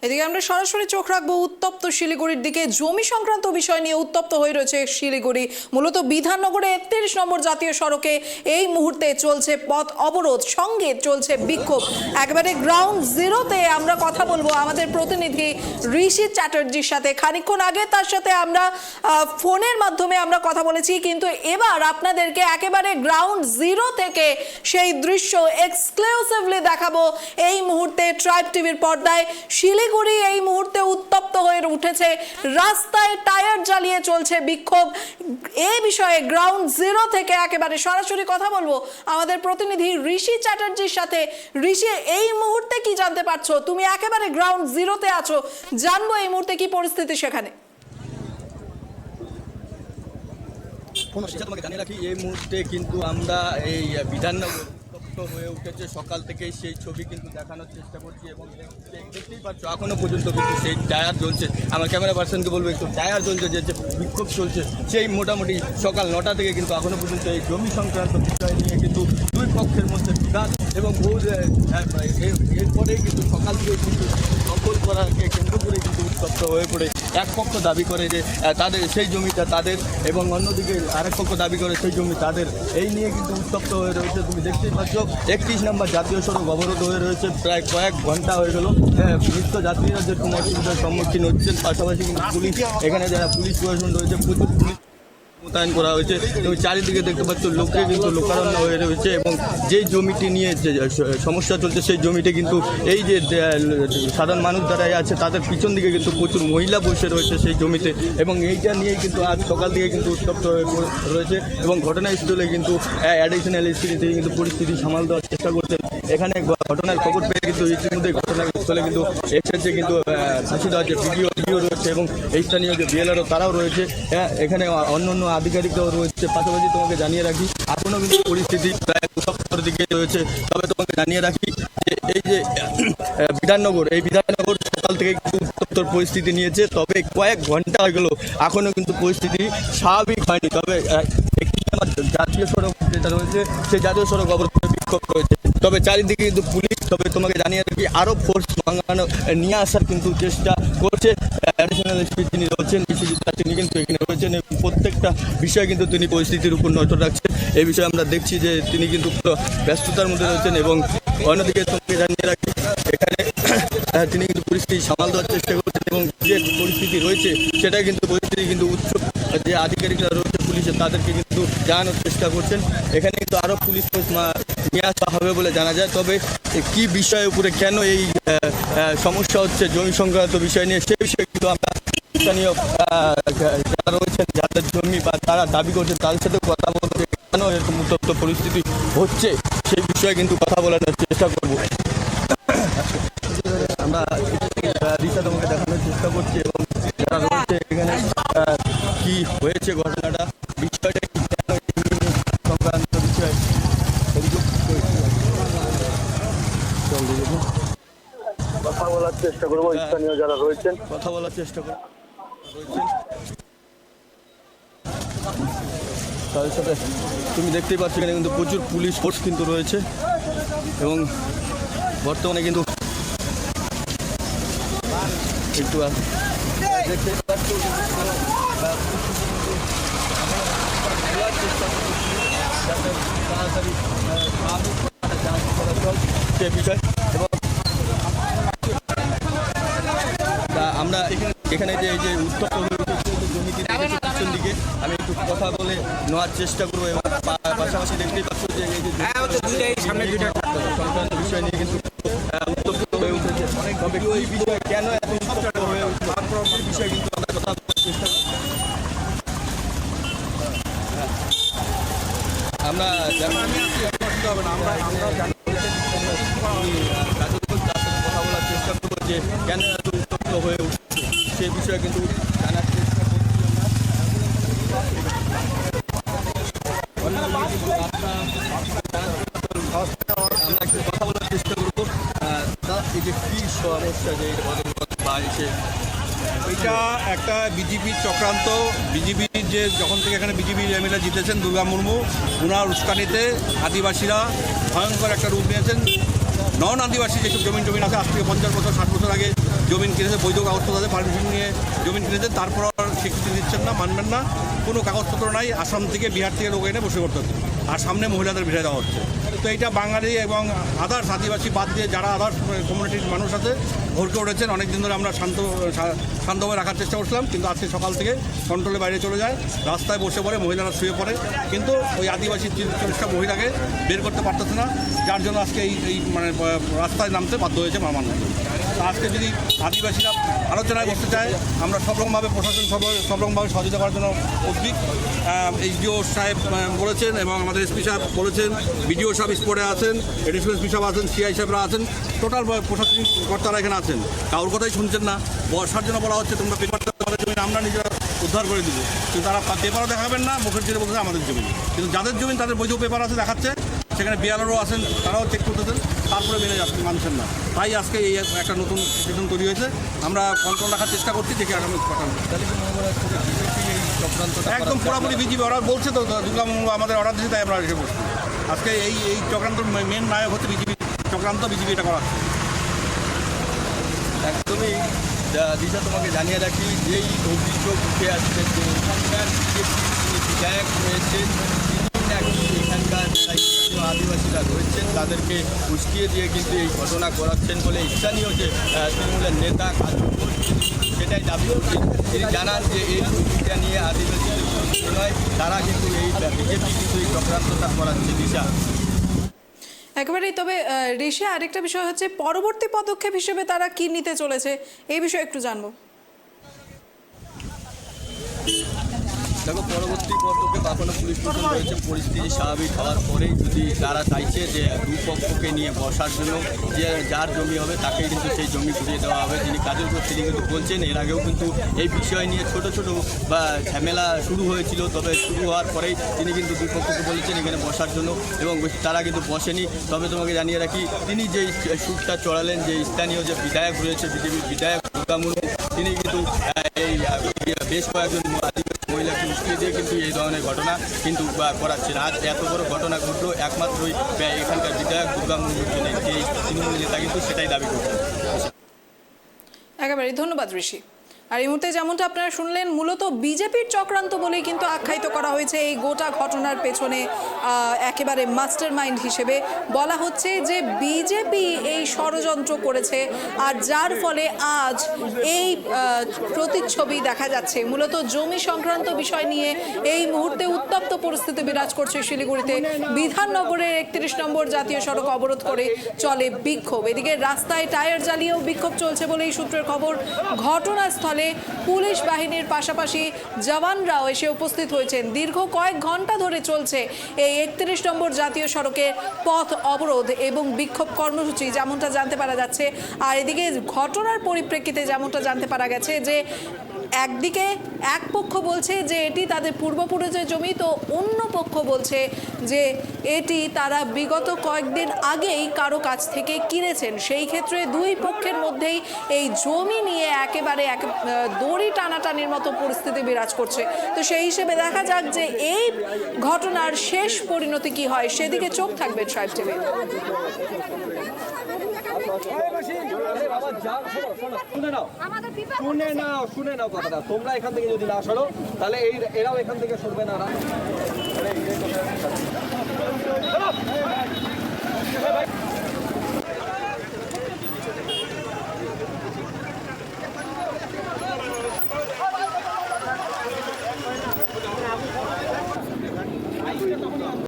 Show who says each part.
Speaker 1: এদিকে আমরা সরাসরি চোখ রাখবো উত্তপ্ত শিলিগুড়ির দিকে। জমি সংক্রান্ত বিষয় নিয়ে উত্তপ্ত হয়ে রয়েছে শিলিগুড়ি। মূলত বিধাননগরে ৩১ নম্বর জাতীয় সড়কে এই মুহূর্তে চলছে পথ অবরোধ, সঙ্গে চলছে বিক্ষোভ। একেবারে গ্রাউন্ড জিরোতে আমরা কথা বলবো আমাদের প্রতিনিধি ঋষি চ্যাটার্জির সাথে। খানিকক্ষণ আগে তার সাথে আমরা ফোনের মাধ্যমে আমরা কথা বলেছি, কিন্তু এবার আপনাদেরকে একেবারে গ্রাউন্ড জিরো থেকে সেই দৃশ্য এক্সক্লুসিভলি দেখাবো এই মুহূর্তে ট্রাইব টিভির পর্দায়। শিলিগুড়ি এই মুহূর্তে উত্তপ্ত হয়ে উঠেছে, রাস্তায় টায়ার জ্বালিয়ে চলছে বিক্ষোভ। এই বিষয়ে গ্রাউন্ড জিরো থেকে একেবারে সরাসরি কথা বলবো আমাদের প্রতিনিধি ঋষি চ্যাটার্জির সাথে। ঋষি, এই মুহূর্তে কি জানতে পারছো? তুমি একেবারে গ্রাউন্ড জিরোতে আছো, জানবো এই মুহূর্তে কি পরিস্থিতি সেখানে।
Speaker 2: তোমাকে জানিয়ে রাখি, এই মুহূর্তে কিন্তু আমরা এই বিধাননগর উত্তপ্ত হয়ে উঠেছে। সকাল থেকেই সেই ছবি কিন্তু দেখানোর চেষ্টা করছি এবং দেখতেই পাচ্ছ এখনো পর্যন্ত কিন্তু সেই টায়ার জ্বলছে। আমার ক্যামেরা পার্সনকে বলবো একটু টায়ার জ্বলছে, যে বিক্ষোভ চলছে সেই মোটামুটি সকাল 9টা থেকে কিন্তু এখনো পর্যন্ত এই জমি সংক্রান্ত বিষয় নিয়ে কিন্তু দুই পক্ষের মধ্যে বিবাদ এবং এরপরেই কিন্তু সকাল থেকে কিন্তু দখল করাকে কেন্দ্র করে কিন্তু উত্তপ্ত হয়ে পড়ে এক পক্ষ দাবি করে যে তাদের সেই জমিটা তাদের এবং অন্যদিকে আরেক পক্ষ দাবি করে সেই জমি তাদের। এই নিয়ে কিন্তু উত্তপ্ত হয়ে রয়েছে। তুমি দেখতেই পাচ্ছ 31 নম্বর জাতীয় সড়ক অবরোধ হয়ে রয়েছে, প্রায় কয়েক ঘন্টা হয়ে গেল। নিত্য যাত্রীরা যেরকম অসুবিধার সম্মুখীন হচ্ছেন, পাশাপাশি কিন্তু পুলিশ, এখানে যারা পুলিশ প্রশাসন রয়েছে প্রচুর পুলিশ মোতায়েন করা হয়েছে এবং চারিদিকে দেখতে পাচ্ছ লোকে কিন্তু লোকারণ্য হয়ে রয়েছে। এবং যেই জমিটি নিয়ে যে সমস্যা চলছে সেই জমিটি কিন্তু এই যে সাধারণ মানুষ যারা আছে তাদের পিছন দিকে কিন্তু প্রচুর মহিলা বসে রয়েছে সেই জমিতে, এবং এইটা নিয়েই কিন্তু আজ সকাল থেকে কিন্তু উত্তপ্ত হয়ে রয়েছে। এবং ঘটনাস্থলে কিন্তু অ্যাডিশনাল এসপি থেকে কিন্তু পরিস্থিতি সামাল দেওয়ার চেষ্টা করছেন। এখানে ঘটনার খবর পেয়ে কিন্তু ইতিমধ্যে ঘটনাস্থলে কিন্তু এসেছে কিন্তু ফাঁসি দেওয়ার যে ভিডিও রয়েছে এবং এই স্থানীয় যে বিএলআরও তারাও রয়েছে, এখানে অন্য আধিকারিকরাও রয়েছে। পাশাপাশি তোমাকে জানিয়ে রাখি এখনও কিন্তু পরিস্থিতি প্রায় উত্তপ্তর দিকে রয়েছে। তবে তোমাকে জানিয়ে রাখি যে এই যে বিধাননগর সকাল থেকে কিন্তু উত্তপ্তর পরিস্থিতি নিয়েছে, তবে কয়েক ঘন্টা হয়ে গেল এখনও কিন্তু পরিস্থিতি স্বাভাবিক হয়নি। তবে জাতীয় সড়ক যেটা রয়েছে সেই জাতীয় সড়ক অবরোধে বিক্ষোভ রয়েছে। তবে চারিদিকে কিন্তু পুলিশ, তবে তোমাকে জানিয়ে রাখি আরও ফোর্স নিয়ে আসার কিন্তু চেষ্টা করছে। অ্যাডিশনাল এসপি যিনি রয়েছেন তিনি কিন্তু এখানে রয়েছেন, প্রত্যেকটা বিষয় কিন্তু তিনি পরিস্থিতির উপর নজর রাখছেন। এই বিষয়ে আমরা দেখছি যে তিনি কিন্তু ব্যস্ততার মধ্যে রয়েছেন। এবং অন্যদিকে তোমাকে জানিয়ে রাখি এখানে তিনি কিন্তু পরিস্থিতি সামাল দেওয়ার চেষ্টা করছেন এবং যে পরিস্থিতি রয়েছে সেটা কিন্তু পরিস্থিতি কিন্তু উচ্চ যে আধিকারিকরা রয়েছে পুলিশের তাদেরকে কিন্তু জানানোর চেষ্টা করছেন। এখানে কিন্তু আরও পুলিশ নিয়ে আসা হবে বলে জানা যায়। তবে কি বিষয়ের উপরে কেন এই সমস্যা হচ্ছে জমি সংক্রান্ত বিষয় নিয়ে, সে বিষয়ে কিন্তু আমরা স্থানীয় যারা রয়েছেন যাদের জমি বা তারা দাবি করছেন তাদের সাথে কথা বলতে কেন এরকম উত্তপ্ত পরিস্থিতি হচ্ছে সেই বিষয়ে কিন্তু কথা বলার চেষ্টা করব। আমরা দিশা তোমাকে দেখানোর চেষ্টা করছি এবং যারা রয়েছে এখানে কি হয়েছে ঘটনাটা, বিষয়টা কি সংক্রান্ত বিষয় কথা বলার চেষ্টা করবো। স্থানীয় যারা রয়েছেন কথা বলার চেষ্টা করবো তাদের সাথে। তুমি দেখতেই পাচ্ছ এখানে কিন্তু প্রচুর পুলিশ ফোর্স কিন্তু রয়েছে এবং বর্তমানে কিন্তু একটু দেখতে পাচ্ছ তাড়াতাড়ি সে বিষয়। এবং আমরা এখানে যে এই যে উত্তপ্ত হয়ে উঠেছে জমিটি পিছন দিকে আমি একটু কথা বলে নেওয়ার চেষ্টা করবো। এবং পাশাপাশি দেখতেই পাচ্ছ যে এই যে সংক্রান্ত বিষয় নিয়ে কিন্তু উত্তপ্ত হয়ে উঠেছে। তবে ওই বিষয়ে কেন এত উত্তপ্ত হয়ে উঠলো এই বিষয়ে কিন্তু আমরা কথা বলার চেষ্টা করব। আমরা কথা বলার চেষ্টা করবো যে কেন এত উত্তপ্ত হয়ে উঠছে সে বিষয়ে কিন্তু জানার চেষ্টা করছি। আমরা একটু কথা বলার চেষ্টা করবো এই যে কী সমস্যা যে
Speaker 3: এটা একটা বিজেপির চক্রান্ত। বিজেপির যে যখন থেকে এখানে বিজেপির এমএলএ জিতেছেন দুর্গা মুর্মু, ওনার উস্কানিতে আদিবাসীরা ভয়ঙ্কর একটা রূপ নিয়েছেন। নন আদিবাসী যেসব জমিন আছে আজ থেকে 50 বছর 60 বছর আগে জমিন কিনেছে, বৈধ কাগজপত্র আছে, পারমিশন নিয়ে জমিন কিনেছেন, তারপর আর স্বীকৃতি দিচ্ছেন না, মানবেন না, কোনো কাগজপত্র নাই, আসাম থেকে বিহার থেকে লোক এনে বসে করতে হচ্ছে, আর সামনে মহিলাদের ভিড়ে দেওয়া হচ্ছে। তো এইটা বাঙালি এবং আদার্স আদিবাসী বাদ দিয়ে যারা আদার্স কমিউনিটির মানুষ আছে ভরকে উঠেছেন। অনেক দিন ধরে আমরা শান্তভাবে রাখার চেষ্টা করছিলাম, কিন্তু আজকে সকাল থেকে কন্ট্রোলের বাইরে চলে যায়, রাস্তায় বসে পড়ে, মহিলারা শুয়ে পড়ে, কিন্তু ওই আদিবাসী 40টা মহিলাকে বের করতে পারতেছে না, যার জন্য আজকে এই মানে রাস্তায় নামতে বাধ্য হয়েছে মানুষ। আজকে যদি আদিবাসীরা আলোচনায় বসতে চায়, আমরা সব রকমভাবে প্রশাসন সব রকমভাবে সহযোগিতা করার জন্য উদ্বিগ। এইচডিও সাহেব বলেছেন এবং আমাদের এসপি সাহেব বলেছেন, বিডিও সাহেব স্পটে আছেন, এডিশনাল এসপি সাহেব আছেন, সিআই সাহেবরা আছেন, টোটাল প্রশাসনিক কর্তারা এখানে আছেন। কারোর কথাই শুনছেন না। বর্ষার জন্য বলা হচ্ছে তোমরা পেপারটা আমাদের জমি আমরা নিজেরা উদ্ধার করে দিব, কিন্তু তারা পেপারও দেখাবেন না, মুখের জন্য বলছে আমাদের জমি। কিন্তু যাদের জমি তাদের বৈধ পেপার আছে দেখাচ্ছে, সেখানে বিয়ালারও আছেন, তারাও চেক করতেছেন, তারপরে মেনে যাচ্ছে, মানছেন না। তাই আজকে এই একটা নতুন সিচুয়েশন তৈরি হয়েছে। আমরা কন্ট্রোল রাখার চেষ্টা করছি, দেখি আগামী একদম পুরোপুরি বিজেপি ওরা বলছে তো, দুর্গামঙ্গল আমাদের অর্ডার দিয়েছে, তাই আমরা এসে বসছি। আজকে এই চক্রান্ত মেন নায়ক হচ্ছে বিজেপি চক্রান্ত, বিজেপি এটা করাচ্ছে।
Speaker 2: একদমই দিশা, তোমাকে জানিয়ে রাখি যেই অভিযোগ উঠে আসছে যে এখানকার যিনি বিধায়ক রয়েছেন, এখানকার আদিবাসীরা রয়েছেন তাদেরকে উস্কিয়ে দিয়ে কিন্তু এই ঘটনা করাচ্ছেন বলে স্থানীয় যে তৃণমূলের নেতা কাজু ঘোষ সেটাই দাবি করছেন। তিনি জানান যে এই বিষয়টা নিয়ে আদিবাসীদের কোনো নয়, তারা কিন্তু এই বিজেপি কিন্তু এই চক্রান্তটা করাচ্ছে। দিশা
Speaker 1: একেবারেই। তবে ঋষি, আরেকটা বিষয় হচ্ছে পরবর্তী পদক্ষেপ হিসেবে তারা কি নিতে চলেছে, এই বিষয়ে একটু জানবো।
Speaker 2: দেখো, পরবর্তী পদক্ষেপ এখনো পুলিশ প্রশাসন রয়েছে। পরিস্থিতি স্বাভাবিক হওয়ার পরেই যদি তারা চাইছে যে দুপক্ষকে নিয়ে বসার জন্য, যে যার জমি হবে তাকেই কিন্তু সেই জমি ঘুরিয়ে দেওয়া হবে। যিনি কাজল ঘোষ তিনি কিন্তু বলছেন, এর আগেও কিন্তু এই বিষয় নিয়ে ছোট ছোট বা ঝামেলা শুরু হয়েছিল, তবে শুরু হওয়ার পরেই তিনি কিন্তু দুই পক্ষকে বলেছেন এখানে বসার জন্য, এবং তারা কিন্তু বসেনি। তবে তোমাকে জানিয়ে রাখি, তিনি যেই সুরটা চড়ালেন, যে স্থানীয় যে বিধায়ক রয়েছে, বিজেপির বিধায়ক দুর্গা মুর্মু, তিনি কিন্তু এই বেশ কয়েকজন মহিলাকে উস্কিয়ে দিয়ে কিন্তু এই ধরনের ঘটনা কিন্তু করাচ্ছেন। আজ এত বড় ঘটনা ঘটলো একমাত্রই এখানকার বিধায়ক দুর্গা মুর্মুর জন্য, যে তৃণমূল নেতা কিন্তু সেটাই দাবি করছেন।
Speaker 1: একেবারে ধন্যবাদ ঋষি। আর এই মুহূর্তে যেমনটা আপনারা শুনলেন, মূলত বিজেপির চক্রান্ত বলেই কিন্তু আখ্যায়িত করা হয়েছে এই গোটা ঘটনার পেছনে। একেবারে মাস্টার মাইন্ড হিসেবে বলা হচ্ছে যে বিজেপি এই ষড়যন্ত্র করেছে, আর যার ফলে আজ এই প্রতিচ্ছবি দেখা যাচ্ছে। মূলত জমি সংক্রান্ত বিষয় নিয়ে এই মুহূর্তে উত্তপ্ত পরিস্থিতি বিরাজ করছে শিলিগুড়িতে। বিধাননগরের 31 নম্বর জাতীয় সড়ক অবরোধ করে চলে বিক্ষোভ। এদিকে রাস্তায় টায়ার জ্বালিয়েও বিক্ষোভ চলছে বলেই সূত্রের খবর। ঘটনাস্থলে পুলিশ বাহিনীর পাশাপাশি জওয়ানরাও এসে উপস্থিত হয়েছেন। দীর্ঘ কয়েক ঘন্টা ধরে চলছে এই 31 নম্বর জাতীয় সড়কের পথ অবরোধ এবং বিক্ষোভ কর্মসূচি, যেমনটা জানতে পারা যাচ্ছে। আর এদিকে ঘটনার পরিপ্রেক্ষিতে যেমনটা জানতে পারা গেছে যে একদিকে এক পক্ষ বলছে যে এটি তাদের পূর্বপুরুষের জমি, তো অন্য পক্ষ বলছে যে এটি তারা বিগত কয়েকদিন আগেই কারো কাছ থেকে কিনেছেন। সেই ক্ষেত্রে দুই পক্ষের মধ্যেই এই জমি নিয়ে একেবারে দড়ি টানাটানির মতো পরিস্থিতি বিরাজ করছে। তো সেই হিসেবে দেখা যাক যে এই ঘটনার শেষ পরিণতি কি হয়, সেদিকে চোখ থাকবে ট্রাইব টিভি।
Speaker 4: শুনে নাও কথাটা। তোমরা এখান থেকে যদি না সরো, তাহলে এরাও এখান থেকে সরবে না।